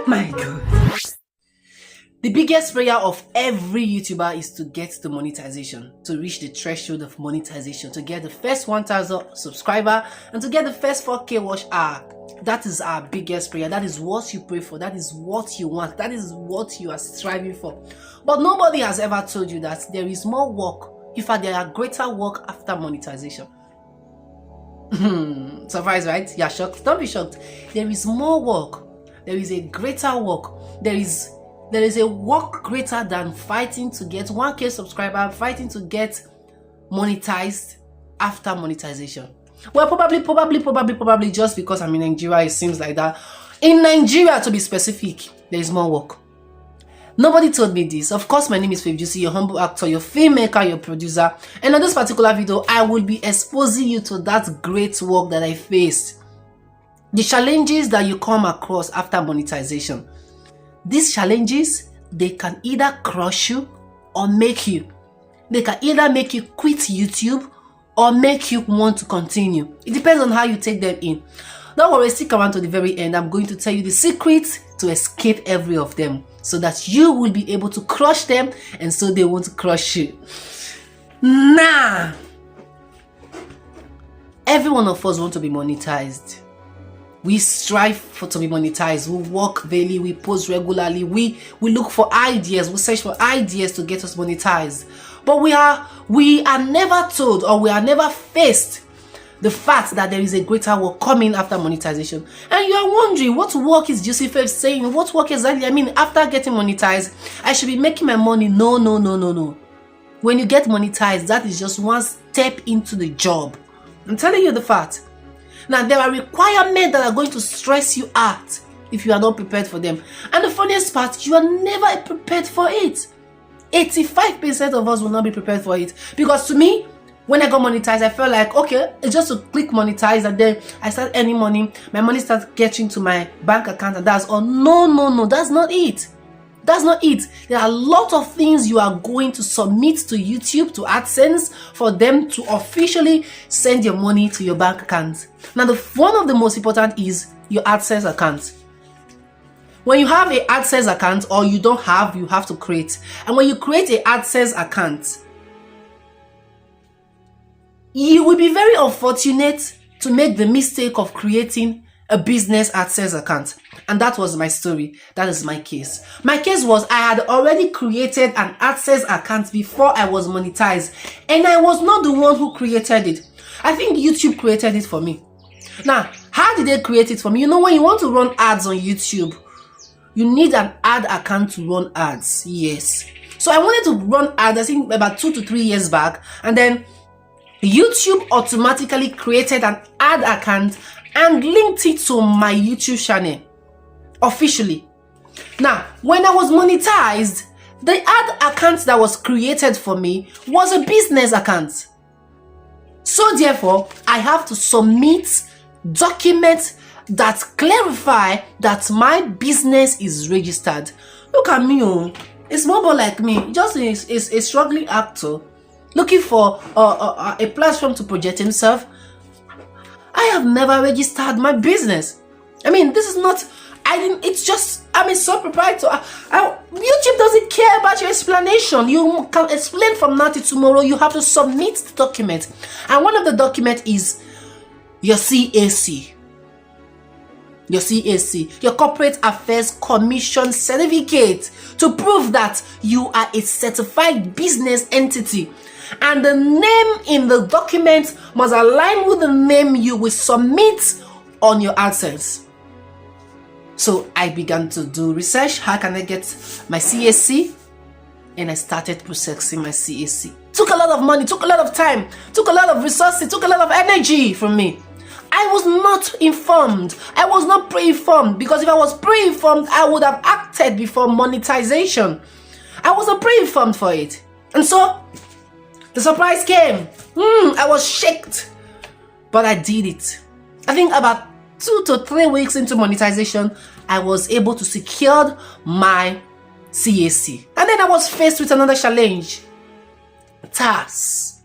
My God. The biggest prayer of every YouTuber is to get to monetization, to reach the threshold of monetization, to get the first 1,000 subscriber and to get the first 4K watch hour. That is our biggest prayer. That is what you pray for. That is what you want. That is what you are striving for. But nobody has ever told you that there is more work. In fact, there are greater work after monetization. Surprise, right? You're shocked? Don't be shocked. There is more work. There is a greater work. There is a work greater than fighting to get 1K subscriber, fighting to get monetized after monetization. Well, probably just because I'm in Nigeria, it seems like that. In Nigeria, to be specific, there is more work. Nobody told me this. Of course, my name is Faith Juicy, your humble actor, your filmmaker, your producer. And in this particular video, I will be exposing you to that great work that I faced. The challenges that you come across after monetization. These challenges, they can either crush you or make you. They can either make you quit YouTube or make you want to continue. It depends on how you take them in. Don't worry, stick around to the very end. I'm going to tell you the secret to escape every of them so that you will be able to crush them and so they won't crush you. Nah! Every one of us want to be monetized. We strive to be monetized. We work daily. We post regularly. We look for ideas. We search for ideas to get us monetized. But we are never told, or we are never faced the fact that there is a greater work coming after monetization. And you are wondering, what work is Juicy Faith saying? What work exactly? I mean, after getting monetized, I should be making my money. No. When you get monetized, that is just one step into the job. I'm telling you the fact. Now, there are requirements that are going to stress you out if you are not prepared for them. And the funniest part, you are never prepared for it. 85% of us will not be prepared for it. Because to me, when I got monetized, I felt like, okay, it's just to click monetize and then I start earning money. My money starts getting to my bank account and that's all. No, that's not it. That's not it. There are a lot of things you are going to submit to YouTube, to AdSense, for them to officially send your money to your bank account. Now, one of the most important is your AdSense account. When you have an AdSense account, or you don't have, you have to create. And when you create an AdSense account, you will be very unfortunate to make the mistake of creating a business AdSense account. And that was my story. That is my case. My case was I had already created an AdSense account before I was monetized. And I was not the one who created it. I think YouTube created it for me. Now, how did they create it for me? You know, when you want to run ads on YouTube, you need an ad account to run ads. Yes. So I wanted to run ads, I think about 2 to 3 years back. And then YouTube automatically created an ad account and linked it to my YouTube channel officially. Now, when I was monetized, the ad account that was created for me was a business account. So therefore, I have to submit documents that clarify that my business is registered. Look at me, it's more like me, just is a struggling actor looking for a platform to project himself. I have never registered my business. I mean, this is not, it's just, I'm a sole proprietor. YouTube doesn't care about your explanation. You can explain from now to tomorrow. You have to submit the document. And one of the documents is your CAC. Your CAC, your Corporate Affairs Commission certificate, to prove that you are a certified business entity. And the name in the document must align with the name you will submit on your AdSense. So I began to do research. How can I get my CAC? And I started processing my CAC. Took a lot of money, took a lot of time, took a lot of resources, took a lot of energy from me. I was not informed. I was not pre-informed, because if I was pre-informed, I would have acted before monetization. I wasn't pre-informed for it. And so the surprise came. I was shocked, but I did it. I think about 2 to 3 weeks into monetization, I was able to secure my CAC. And then I was faced with another challenge. Tasks.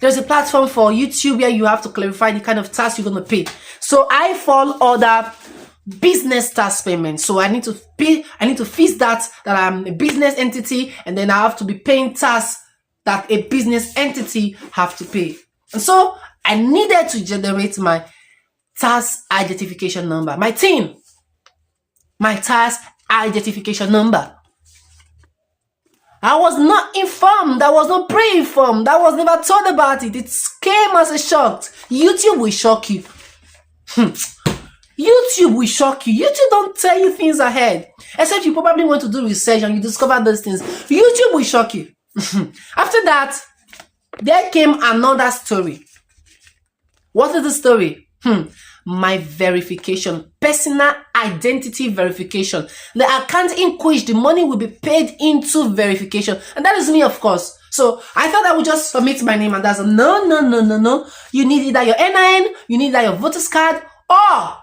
There's a platform for YouTube where you have to clarify the kind of tax you're going to pay. So I fall under business tax payment. So I need to fix that I'm a business entity, and then I have to be paying tax that a business entity have to pay. And so I needed to generate my tax identification number, my TIN, my tax identification number. I was not informed. I was not pre-informed. I was never told about it. It came as a shock. YouTube will shock you. YouTube will shock you. YouTube don't tell you things ahead. Except you probably want to do research and you discover those things. YouTube will shock you. After that, there came another story. What is the story? My verification, personal identity verification, the account in which the money will be paid into verification, and that is me, of course. So I thought I would just submit my name, and that's no. You need either your NIN, you need either your voter's card, or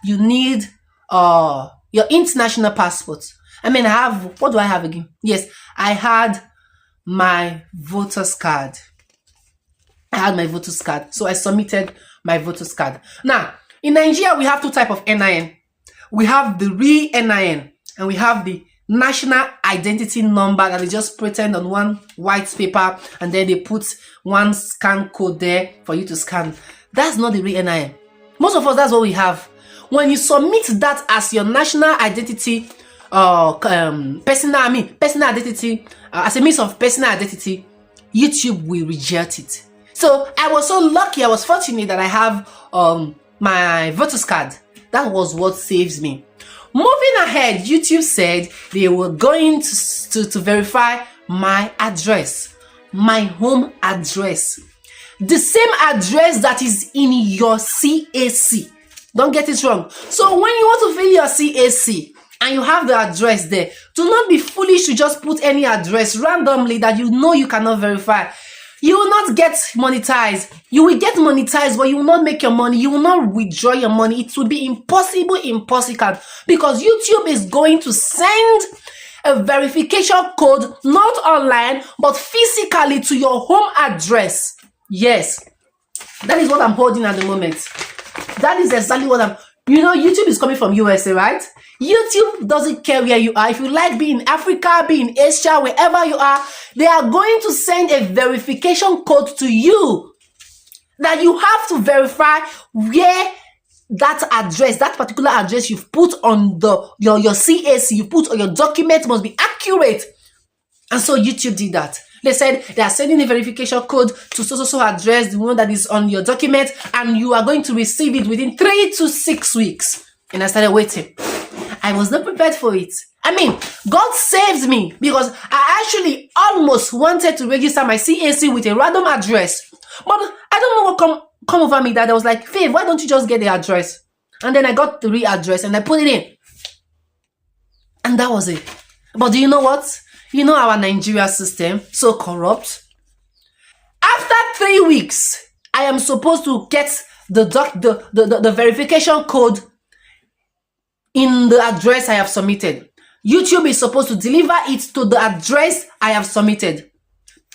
you need your international passport. I mean, what do I have again? Yes, I had my voter's card. So I submitted my voter's card. Now, in Nigeria, we have two types of NIN. We have the real NIN, and we have the national identity number that they just pretend on one white paper, and then they put one scan code there for you to scan. That's not the real NIN. Most of us, that's what we have. When you submit that as your national identity, personal identity, as a means of personal identity, YouTube will reject it. So I was so lucky, I was fortunate that I have my voter's card. That was what saves me. Moving ahead, YouTube said they were going to verify my address, my home address. The same address that is in your CAC. Don't get it wrong. So when you want to fill your CAC and you have the address there, do not be foolish to just put any address randomly that you know you cannot verify. You will not get monetized. You will get monetized, but you will not make your money. You will not withdraw your money. It will be impossible, because YouTube is going to send a verification code, not online, but physically to your home address. Yes, that is what I'm holding at the moment. That is exactly what YouTube is coming from USA, right? YouTube doesn't care where you are. If you like being in Africa, be in Asia, wherever you are, they are going to send a verification code to you that you have to verify where that address, that particular address you've put on your CAC, you put on your document must be accurate. And so YouTube did that. They said they are sending a verification code to so address, the one that is on your document, and you are going to receive it within 3 to 6 weeks. And I started waiting. I was not prepared for it. I mean, God saved me, because I actually almost wanted to register my CAC with a random address. But I don't know what come over me that I was like, Faith, why don't you just get the address? And then I got the real address and I put it in. And that was it. But do you know what? You know our Nigeria system, so corrupt. After 3 weeks, I am supposed to get the verification code in the address I have submitted. YouTube is supposed to deliver it to the address I have submitted.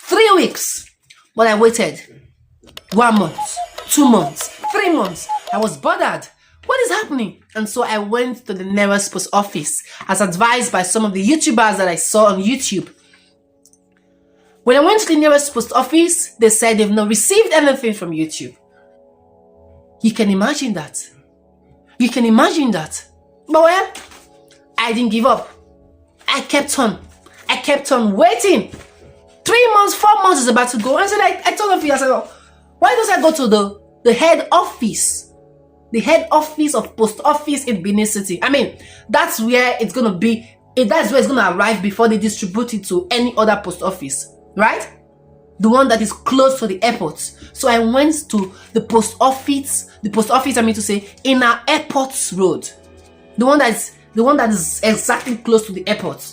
3 weeks. But I waited. 1 month, 2 months, 3 months. I was bothered. What is happening? And so I went to the nearest post office as advised by some of the YouTubers that I saw on YouTube. When I went to the nearest post office, they said they've not received anything from YouTube. You can imagine that. You can imagine that. But well, I didn't give up. I kept on waiting. 3 months, 4 months is about to go. And so I told them, I said, why don't I go to the head office? The head office of post office in Benin City. I mean, that's where it's going to be. That's where it's going to arrive before they distribute it to any other post office. Right? The one that is close to the airport. So I went to the post office. The post office, I mean to say, in our airport road. The one that is exactly close to the airport.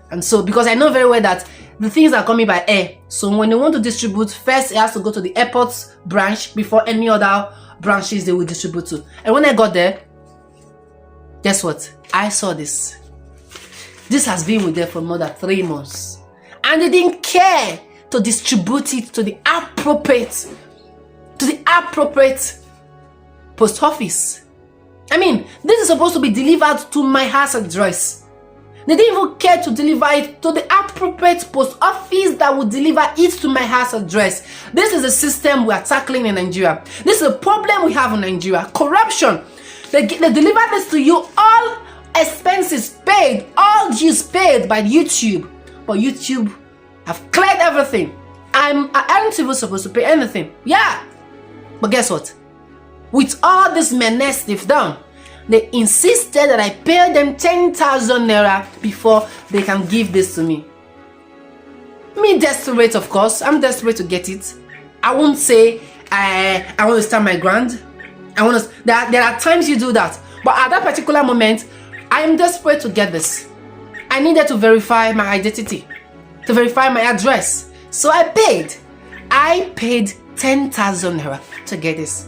And so, because I know very well that the things are coming by air. So when they want to distribute, first it has to go to the airport branch before any other branches they will distribute to. And when I got there, guess what? I saw this. This has been with them for more than 3 months. And they didn't care. to distribute it to the appropriate post office. I mean, this is supposed to be delivered to my house address. They didn't even care to deliver it to the appropriate post office that would deliver it to my house address. This is the system we are tackling in Nigeria. This is a problem we have in Nigeria. Corruption. They deliver this to you, all expenses paid, all dues paid by YouTube. But YouTube have cleared everything. I aren't even supposed to pay anything. Yeah. But guess what? With all this menace they've done, they insisted that I pay them 10,000 naira before they can give this to me. Me desperate, of course. I'm desperate to get it. I won't say I want to stand my ground. There are times you do that. But at that particular moment, I am desperate to get this. I needed to verify my identity, to verify my address. So I paid. I paid 10,000 naira to get this.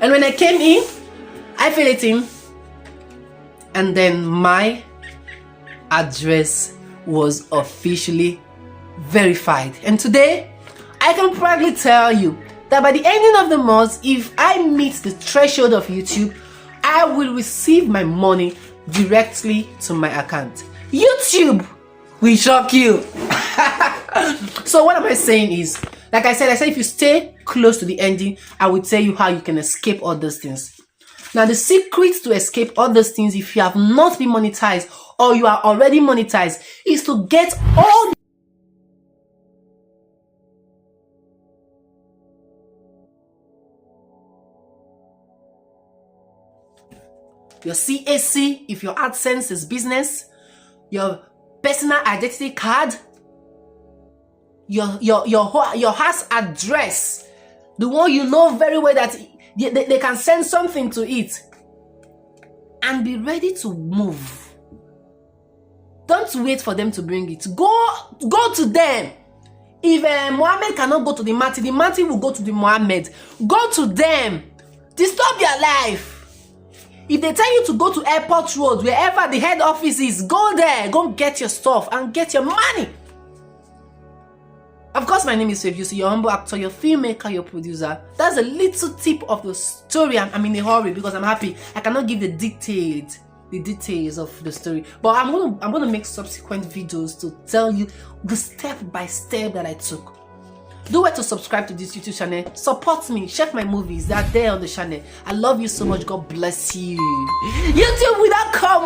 And when I came in, I filled it in, and then my address was officially verified. And today, I can proudly tell you that by the ending of the month, if I meet the threshold of YouTube, I will receive my money directly to my account. YouTube will shock you. So what am I saying is, like I said if you stay close to the ending, I will tell you how you can escape all those things. Now, the secret to escape all those things, if you have not been monetized or you are already monetized, is to get all your CAC, if your AdSense is business, your personal identity card, your house address, the one you know very well that they can send something to it, and be ready to move. Don't wait for them to bring it. Go to them. If Mohammed cannot go to the Mati will go to the Mohammed. Go to them. Disturb their life. If they tell you to go to Airport Road, wherever the head office is, go there. Go get your stuff and get your money. Of course, my name is Faith. You see, your humble actor, your filmmaker, your producer. That's a little tip of the story. I'm in a hurry because I'm happy. I cannot give the details of the story. But I'm gonna make subsequent videos to tell you the step by step that I took. Do well to subscribe to this YouTube channel. Support me. Check my movies. They're there on the channel. I love you so much. God bless you. YouTube will not come.